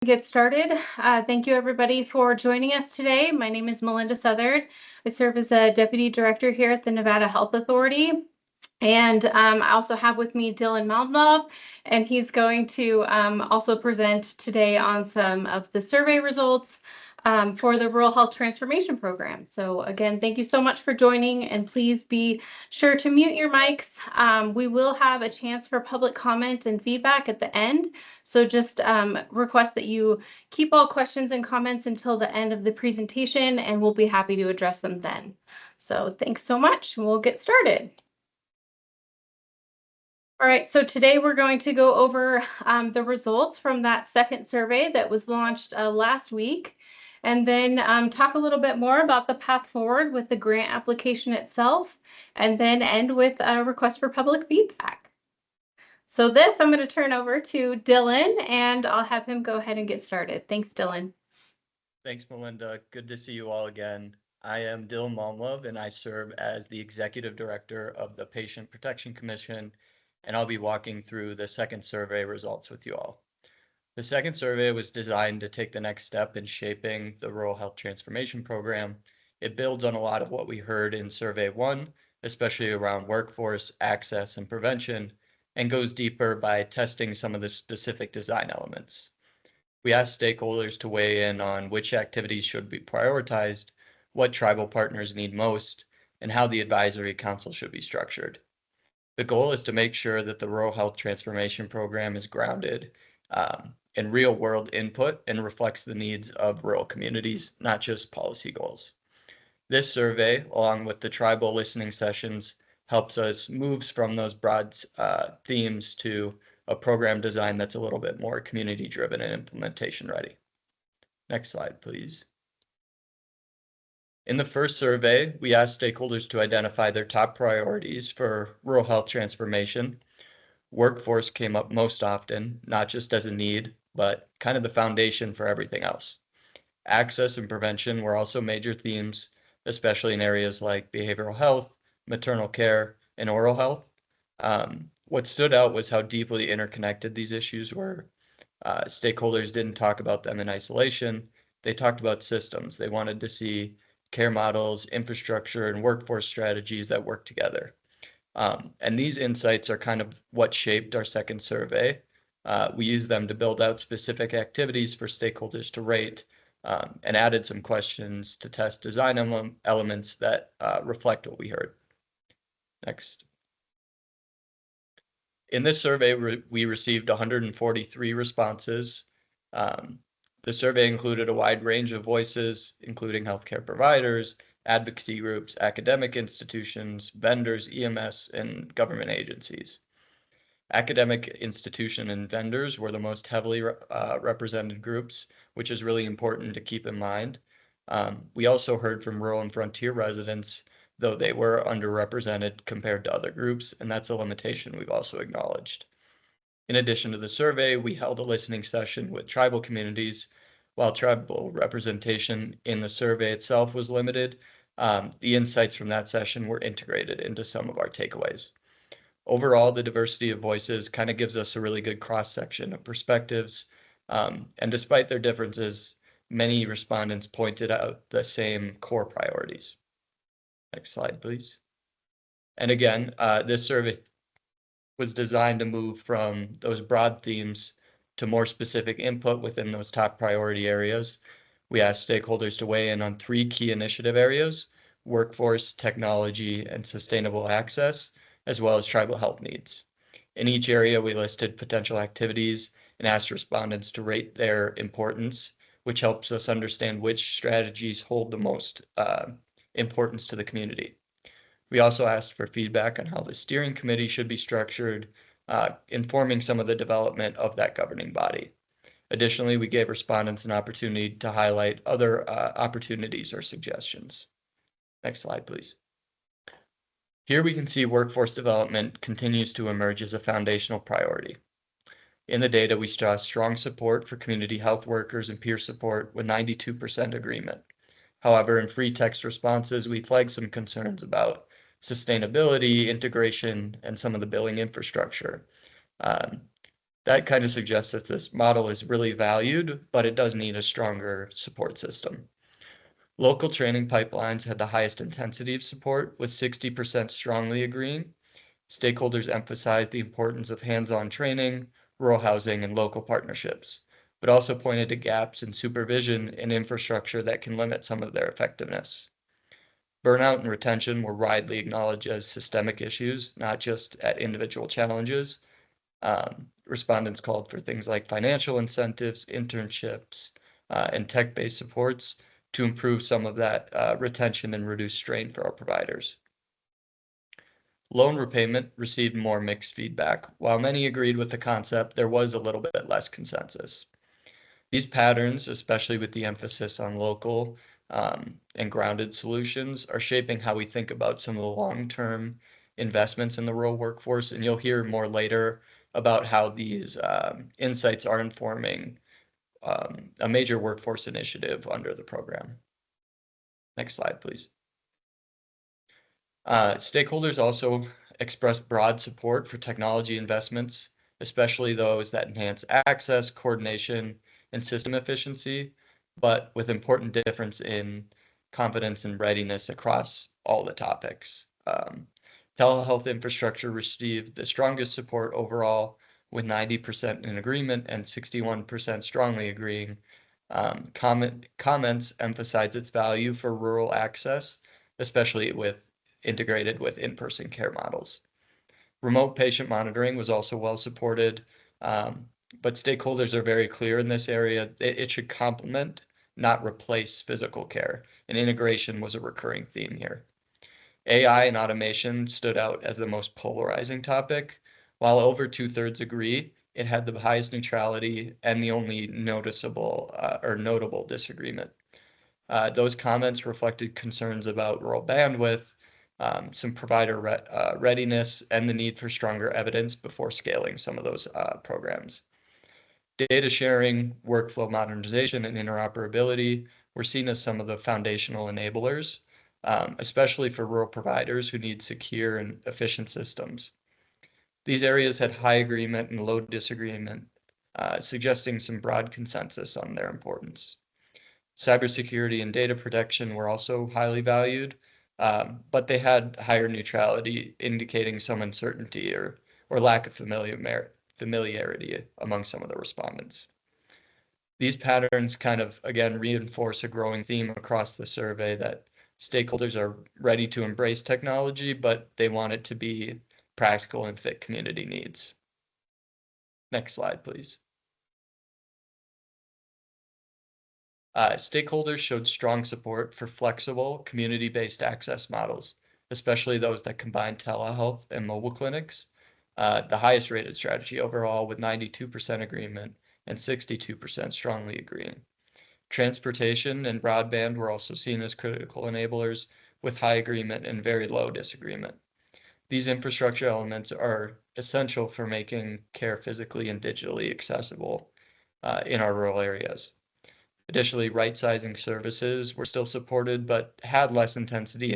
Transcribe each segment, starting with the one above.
Get started. Thank you everybody for joining us today. My name is Melinda Southard. I serve as a Deputy Director here at the Nevada Health Authority. And I also have with me Dylan Malmlov, and he's going to also present today on some of the survey results for the Rural Health Transformation Program. So again, thank you so much for joining, and please be sure to mute your mics. We will have a chance for public comment and feedback at the end. So just request that you keep all questions and comments until the end of the presentation, and we'll be happy to address them then. So thanks so much, and we'll get started. All right, so today we're going to go over the results from that second survey that was launched last week, and then talk a little bit more about the path forward with the grant application itself, and then end with a request for public feedback. So this I'm going to turn over to Dylan, and I'll have him go ahead and get started. Thanks, Dylan. Thanks, Melinda. Good to see you all again. I am Dylan Malmlov, and I serve as the Executive Director of the Patient Protection Commission, and I'll be walking through the second survey results with you all. The second survey was designed to take the next step in shaping the Rural Health Transformation Program. It builds on a lot of what we heard in Survey 1, especially around workforce, access, and prevention, and goes deeper by testing some of the specific design elements. We asked stakeholders to weigh in on which activities should be prioritized, what tribal partners need most, and how the advisory council should be structured. The goal is to make sure that the Rural Health Transformation Program is grounded in real world input and reflects the needs of rural communities, not just policy goals. This survey, along with the tribal listening sessions, helps us move from those broad themes to a program design that's a little bit more community driven and implementation ready. Next slide, please. In the first survey, we asked stakeholders to identify their top priorities for rural health transformation. Workforce came up most often, not just as a need, but kind of the foundation for everything else. Access and prevention were also major themes, especially in areas like behavioral health, maternal care, and oral health. What stood out was how deeply interconnected these issues were. Stakeholders didn't talk about them in isolation. They talked about systems. They wanted to see care models, infrastructure, and workforce strategies that work together. And these insights are kind of what shaped our second survey. We used them to build out specific activities for stakeholders to rate, and added some questions to test design elements that reflect what we heard. Next. In this survey, we received 143 responses. The survey included a wide range of voices, including healthcare providers, advocacy groups, academic institutions, vendors, EMS, and government agencies. Academic institution and vendors were the most heavily represented groups, which is really important to keep in mind. We also heard from rural and frontier residents, though they were underrepresented compared to other groups, and that's a limitation we've also acknowledged. In addition to the survey, we held a listening session with tribal communities. While tribal representation in the survey itself was limited, the insights from that session were integrated into some of our takeaways. Overall, the diversity of voices kind of gives us a really good cross-section of perspectives, and despite their differences, many respondents pointed out the same core priorities. Next slide, please. And again, this survey was designed to move from those broad themes to more specific input within those top priority areas. We asked stakeholders to weigh in on 3 key initiative areas: workforce, technology, and sustainable access, as well as tribal health needs. In each area, we listed potential activities and asked respondents to rate their importance, which helps us understand which strategies hold the most importance to the community. We also asked for feedback on how the steering committee should be structured, informing some of the development of that governing body. Additionally, we gave respondents an opportunity to highlight other opportunities or suggestions. Next slide, please. Here we can see workforce development continues to emerge as a foundational priority. In the data, we saw strong support for community health workers and peer support with 92% agreement. However, in free text responses, we flagged some concerns about sustainability, integration, and some of the billing infrastructure. That kind of suggests that this model is really valued, but it does need a stronger support system. Local training pipelines had the highest intensity of support, with 60% strongly agreeing. Stakeholders emphasized the importance of hands-on training, rural housing, and local partnerships, but also pointed to gaps in supervision and infrastructure that can limit some of their effectiveness. Burnout and retention were widely acknowledged as systemic issues, not just at individual challenges. Respondents called for things like financial incentives, internships, and tech-based supports to improve some of that retention and reduce strain for our providers. Loan repayment received more mixed feedback. While many agreed with the concept, there was a little bit less consensus. These patterns, especially with the emphasis on local and grounded solutions, are shaping how we think about some of the long-term investments in the rural workforce. And you'll hear more later about how these insights are informing a major workforce initiative under the program. Next slide, please. Stakeholders also expressed broad support for technology investments, especially those that enhance access, coordination, and system efficiency, but with important difference in confidence and readiness across all the topics. Telehealth infrastructure received the strongest support overall, with 90% in agreement and 61% strongly agreeing. Comments emphasize its value for rural access, especially with integrated with in-person care models. Remote patient monitoring was also well supported, but stakeholders are very clear in this area. It should complement, not replace physical care, and integration was a recurring theme here. AI and automation stood out as the most polarizing topic. While over 2/3 agree, it had the highest neutrality and the only noticeable or notable disagreement. Those comments reflected concerns about rural bandwidth, some provider readiness, and the need for stronger evidence before scaling some of those programs. Data sharing, workflow modernization, and interoperability were seen as some of the foundational enablers, especially for rural providers who need secure and efficient systems. These areas had high agreement and low disagreement, suggesting some broad consensus on their importance. Cybersecurity and data protection were also highly valued, but they had higher neutrality, indicating some uncertainty or lack of familiarity among some of the respondents. These patterns kind of, again, reinforce a growing theme across the survey that stakeholders are ready to embrace technology, but they want it to be practical and fit community needs. Next slide, please. Stakeholders showed strong support for flexible, community-based access models, especially those that combine telehealth and mobile clinics. The highest rated strategy overall, with 92% agreement and 62% strongly agreeing. Transportation and broadband were also seen as critical enablers, with high agreement and very low disagreement. These infrastructure elements are essential for making care physically and digitally accessible in our rural areas. Additionally, right-sizing services were still supported, but had less intensity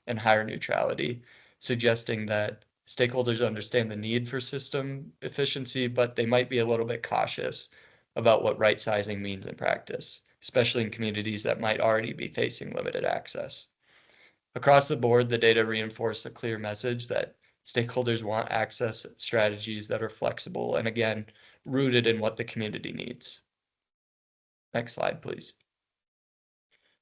and higher neutrality, suggesting that stakeholders understand the need for system efficiency, but they might be a little bit cautious about what right-sizing means in practice, especially in communities that might already be facing limited access. Across the board, the data reinforce a clear message that stakeholders want access strategies that are flexible and, again, rooted in what the community needs. Next slide, please.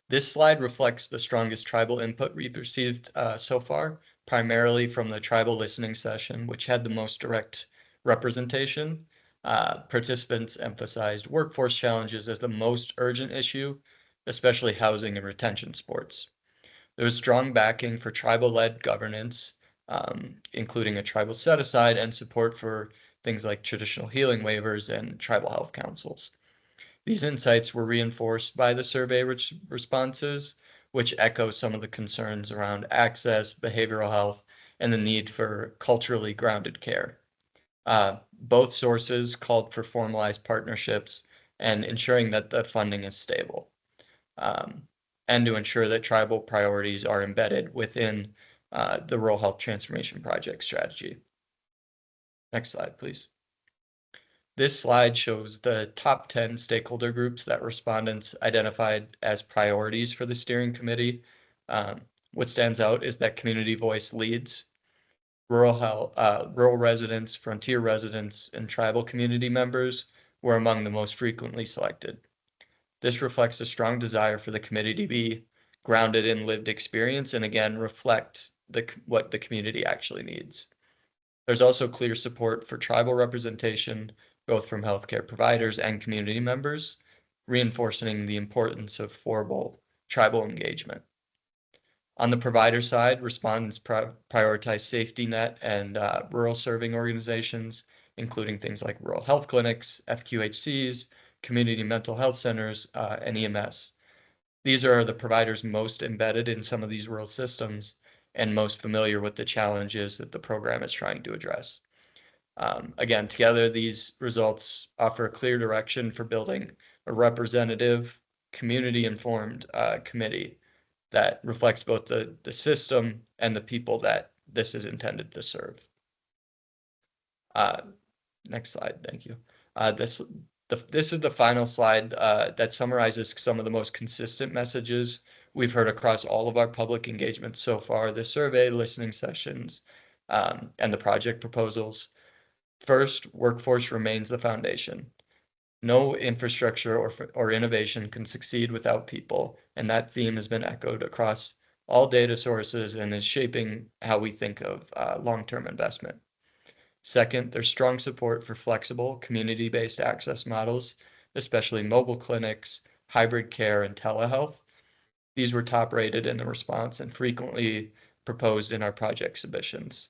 This slide reflects the strongest tribal input we've received so far, primarily from the tribal listening session, which had the most direct representation. Participants emphasized workforce challenges as the most urgent issue, especially housing and retention supports. There was strong backing for tribal-led governance, including a tribal set-aside and support for things like traditional healing waivers and tribal health councils. These insights were reinforced by the survey responses, which echo some of the concerns around access, behavioral health, and the need for culturally grounded care. Both sources called for formalized partnerships and ensuring that the funding is stable, and to ensure that tribal priorities are embedded within the Rural Health Transformation Project strategy. Next slide, please. This slide shows the top 10 stakeholder groups that respondents identified as priorities for the steering committee. What stands out is that community voice leads. Rural health, rural residents, frontier residents, and tribal community members were among the most frequently selected. This reflects a strong desire for the committee to be grounded in lived experience and again reflect what the community actually needs. There's also clear support for tribal representation, both from healthcare providers and community members, reinforcing the importance of formal tribal engagement. On the provider side, respondents prioritize safety net and rural serving organizations, including things like rural health clinics, FQHCs, community mental health centers, and EMS. These are the providers most embedded in some of these rural systems and most familiar with the challenges that the program is trying to address. Again, together, these results offer a clear direction for building a representative, community-informed committee that reflects both the system and the people that this is intended to serve. Next slide, thank you. This is the final slide that summarizes some of the most consistent messages we've heard across all of our public engagements so far, the survey, listening sessions, and the project proposals. First, workforce remains the foundation. No infrastructure or innovation can succeed without people, and that theme has been echoed across all data sources and is shaping how we think of long-term investment. Second, there's strong support for flexible, community-based access models, especially mobile clinics, hybrid care, and telehealth. These were top rated in the response and frequently proposed in our project submissions.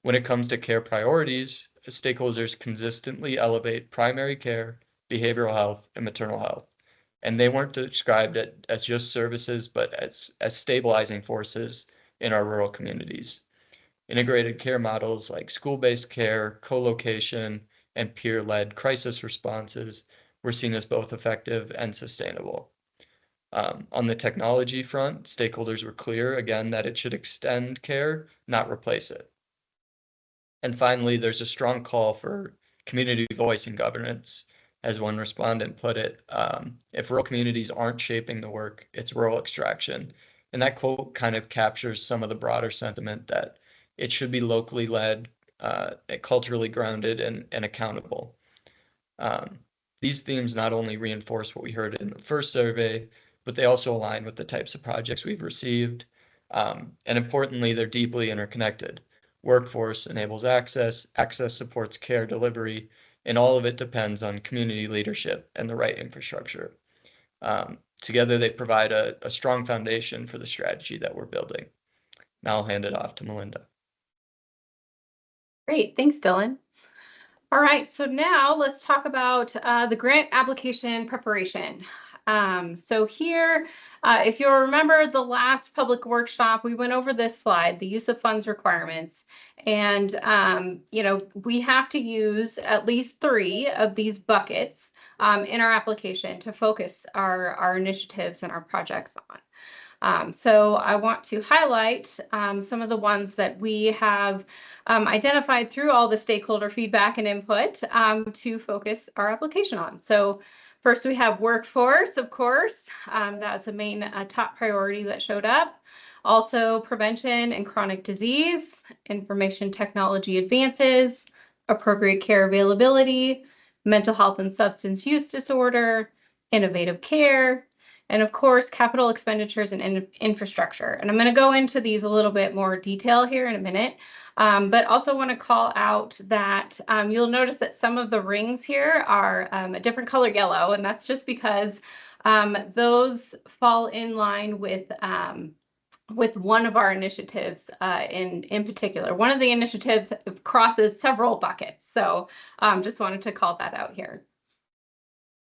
When it comes to care priorities, stakeholders consistently elevate primary care, behavioral health, and maternal health. And they weren't described as just services, but as stabilizing forces in our rural communities. Integrated care models like school-based care, co-location, and peer-led crisis responses were seen as both effective and sustainable. On the technology front, stakeholders were clear, again, that it should extend care, not replace it. And finally, there's a strong call for community voice and governance. As one respondent put it, if rural communities aren't shaping the work, it's rural extraction. And that quote kind of captures some of the broader sentiment that it should be locally led, culturally grounded, and accountable. These themes not only reinforce what we heard in the first survey, but they also align with the types of projects we've received. And importantly, they're deeply interconnected. Workforce enables access, access supports care delivery, and all of it depends on community leadership and the right infrastructure. Together, they provide a strong foundation for the strategy that we're building. Now I'll hand it off to Melinda. Great, thanks, Dylan. All right, so now let's talk about the grant application preparation. So here, if you'll remember the last public workshop, we went over this slide, the use of funds requirements. And, we have to use at least 3 of these buckets in our application to focus our initiatives and our projects on. So I want to highlight some of the ones that we have identified through all the stakeholder feedback and input to focus our application on. So first we have workforce, of course. That's a main top priority that showed up. Also prevention and chronic disease, information technology advances, appropriate care availability, mental health and substance use disorder, innovative care, and of course, capital expenditures and infrastructure. And I'm going to go into these a little bit more detail here in a minute, but also want to call out that you'll notice that some of the rings here are a different color yellow, and that's just because those fall in line with one of our initiatives in particular. One of the initiatives crosses several buckets, so just wanted to call that out here.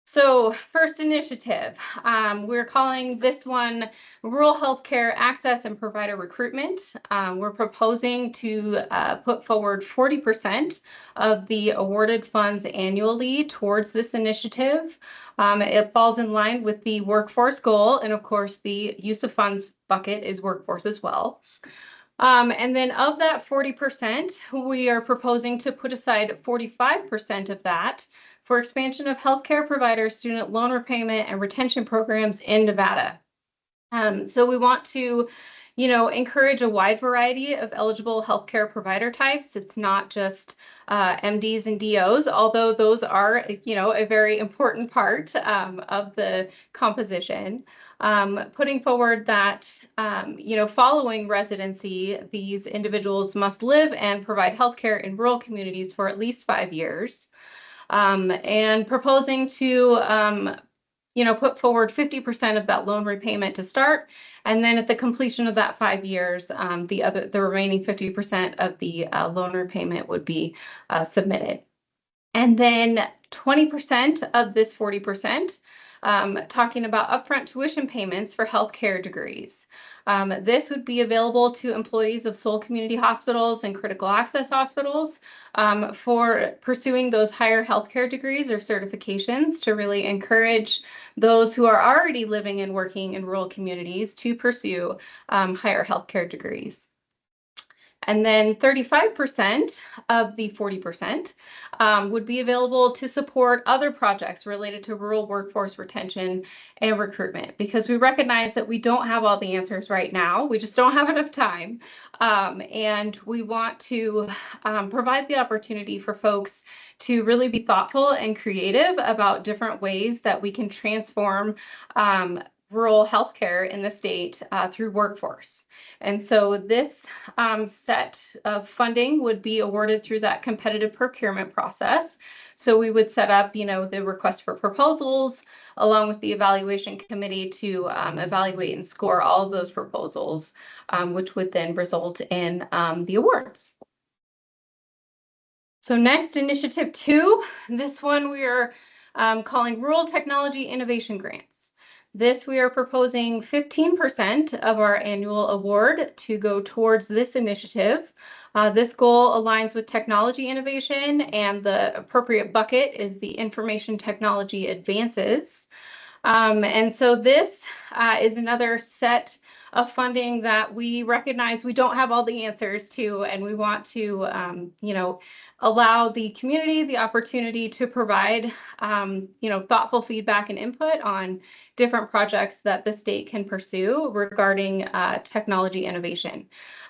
So first initiative, we're calling this one Rural Healthcare Access and Provider Recruitment. We're proposing to put forward 40% of the awarded funds annually towards this initiative. It falls in line with the workforce goal, and of course the use of funds bucket is workforce as well. And then of that 40%, we are proposing to put aside 45% of that for expansion of healthcare providers, student loan repayment, and retention programs in Nevada. So we want to, encourage a wide variety of eligible healthcare provider types. It's not just MDs and DOs, although those are, a very important part of the composition. Putting forward that, following residency, these individuals must live and provide healthcare in rural communities for at least 5 years. And proposing to put forward 50% of that loan repayment to start. And then at the completion of that 5 years, the remaining 50% of the loan repayment would be submitted. And then 20% of this 40%, talking about upfront tuition payments for healthcare degrees. This would be available to employees of Soul Community Hospitals and critical access hospitals for pursuing those higher healthcare degrees or certifications to really encourage those who are already living and working in rural communities to pursue higher healthcare degrees. And then 35% of the 40% would be available to support other projects related to rural workforce retention and recruitment, because we recognize that we don't have all the answers right now. We just don't have enough time. And we want to provide the opportunity for folks to really be thoughtful and creative about different ways that we can transform rural healthcare in the state through workforce. And so this set of funding would be awarded through that competitive procurement process. So we would set up, the request for proposals along with the evaluation committee to evaluate and score all of those proposals, which would then result in the awards. So next, Initiative 2, this one we are calling Rural Technology Innovation Grants. This we are proposing 15% of our annual award to go towards this initiative. This goal aligns with technology innovation, and the appropriate bucket is the information technology advances. And so this is another set of funding that we recognize we don't have all the answers to, and we want to, allow the community the opportunity to provide, thoughtful feedback and input on different projects that the state can pursue regarding technology innovation.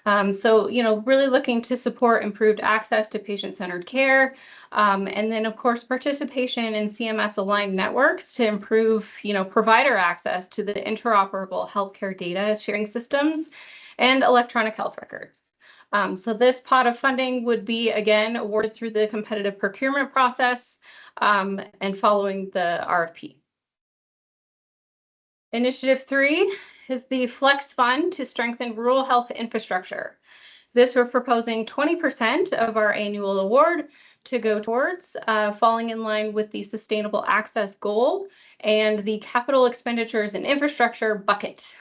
So, really looking to support improved access to patient-centered care, and then, of course, participation in CMS-aligned networks to improve, provider access to the interoperable healthcare data sharing systems and electronic health records. So this pot of funding would be, again, awarded through the competitive procurement process and following the RFP. Initiative 3 is the Flex Fund to strengthen rural health infrastructure. This we're proposing 20% of our annual award to go towards, falling in line with the sustainable access goal and the capital expenditures and infrastructure bucket.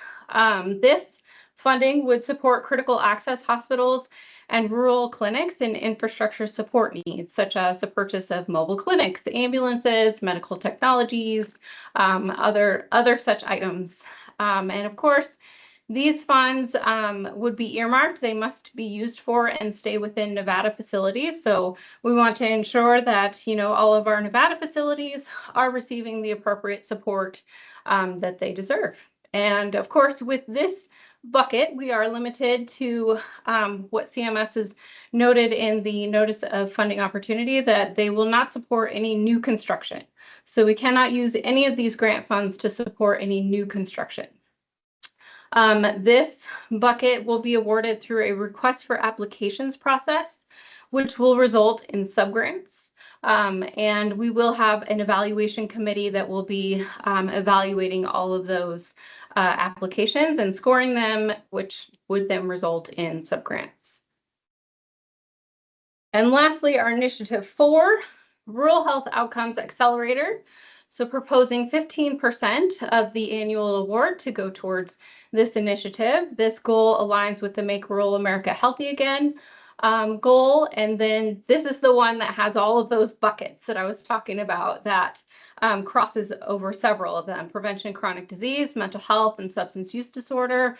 This funding would support critical access hospitals and rural clinics and infrastructure support needs, such as the purchase of mobile clinics, ambulances, medical technologies, other such items. And of course, these funds would be earmarked. They must be used for and stay within Nevada facilities. So we want to ensure that, all of our Nevada facilities are receiving the appropriate support that they deserve. And of course, with this bucket, we are limited to what CMS has noted in the notice of funding opportunity, that they will not support any new construction. So we cannot use any of these grant funds to support any new construction. This bucket will be awarded through a request for applications process, which will result in subgrants. And we will have an evaluation committee that will be evaluating all of those applications and scoring them, which would then result in subgrants. And lastly, our Initiative 4, Rural Health Outcomes Accelerator. So proposing 15% of the annual award to go towards this initiative. This goal aligns with the Make Rural America Healthy Again goal. And then this is the one that has all of those buckets that I was talking about that crosses over several of them: prevention, chronic disease, mental health, and substance use disorder.